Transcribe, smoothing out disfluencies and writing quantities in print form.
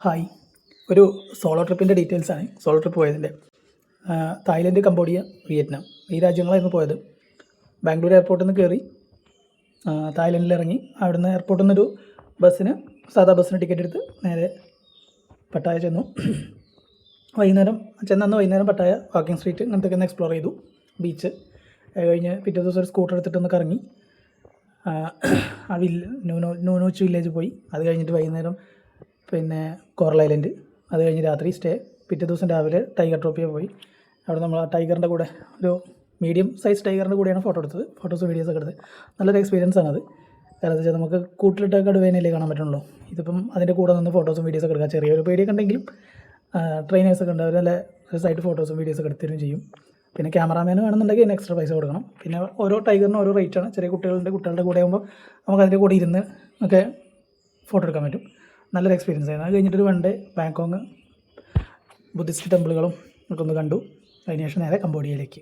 Hi, ഒരു solo ട്രിപ്പിൻ്റെ ഡീറ്റെയിൽസാണ്. Solo trip പോയതിൻ്റെ Thailand, Cambodia, Vietnam ഈ രാജ്യങ്ങളായിരുന്നു പോയത്. ബാംഗ്ലൂർ എയർപോർട്ടിൽ നിന്ന് കയറി തായ്ലൻഡിൽ ഇറങ്ങി. അവിടുന്ന് എയർപോർട്ടിൽ നിന്നൊരു ബസ്സിന്, സാധാ ബസ്സിന് ടിക്കറ്റ് എടുത്ത് നേരെ പട്ടായ ചെന്നു. അന്ന് വൈകുന്നേരം പട്ടായ വാക്കിംഗ് സ്ട്രീറ്റ് അങ്ങനത്തൊക്കെ ഒന്ന് എക്സ്പ്ലോർ ചെയ്തു. ബീച്ച് കഴിഞ്ഞ് പിറ്റേ ദിവസം ഒരു സ്കൂട്ടർ എടുത്തിട്ടൊന്ന് കറങ്ങി നൂനോച്ച് വില്ലേജ് പോയി. അത് കഴിഞ്ഞിട്ട് വൈകുന്നേരം കോറൽ ഐലൻഡ്, അത് കഴിഞ്ഞ് രാത്രി സ്റ്റേ. പിറ്റേ ദിവസം രാവിലെ ടൈഗർ ട്രോപ്പിയെ പോയി. അവിടെ നമ്മൾ ആ ടൈഗറിൻ്റെ കൂടെ, ഒരു മീഡിയം സൈസ് ടൈഗറിൻ്റെ കൂടെയാണ് ഫോട്ടോ എടുത്തത്. ഫോട്ടോസും വീഡിയോസൊക്കെ എടുത്തത് നല്ലൊരു എക്സ്പീരിയൻസ് ആണത്. കാരണം എന്താ വെച്ചാൽ നമുക്ക് കൂട്ടിലിട്ട കടുവേനല്ലേ കാണാൻ പറ്റുള്ളൂ. ഇതിപ്പം അതിൻ്റെ കൂടെ നിന്ന് ഫോട്ടോസും വീഡിയോസൊക്കെ എടുക്കുക. ചെറിയൊരു പേടിയൊക്കെ ഉണ്ടെങ്കിലും ട്രെയിനേഴ്സൊക്കെ ഉണ്ട്, അവരെല്ലാം രസമായിട്ട് ഫോട്ടോസും വീഡിയോസൊക്കെ എടുത്തരും ചെയ്യും. പിന്നെ ക്യാമറാമാൻ വേണമെന്നുണ്ടെങ്കിൽ അതിന് എക്സ്ട്രാ പൈസ കൊടുക്കണം. പിന്നെ ഓരോ ടൈഗറിനും ഓരോ റേറ്റാണ്. ചെറിയ കുട്ടികളുടെ കൂടെ ആകുമ്പോൾ നമുക്ക് അതിൻ്റെ കൂടെ ഇരുന്ന് ഒക്കെ ഫോട്ടോ എടുക്കാൻ പറ്റും. നല്ലൊരു എക്സ്പീരിയൻസ് ആയിരുന്നു. അത് കഴിഞ്ഞിട്ടൊരു 1 ഡേ ബാങ്കോങ് ബുദ്ധിസ്റ്റ് ടെമ്പിളുകളും ഒക്കെ ഒന്ന് കണ്ടു. അതിന് ശേഷം നേരെ കംബോഡിയയിലേക്ക്.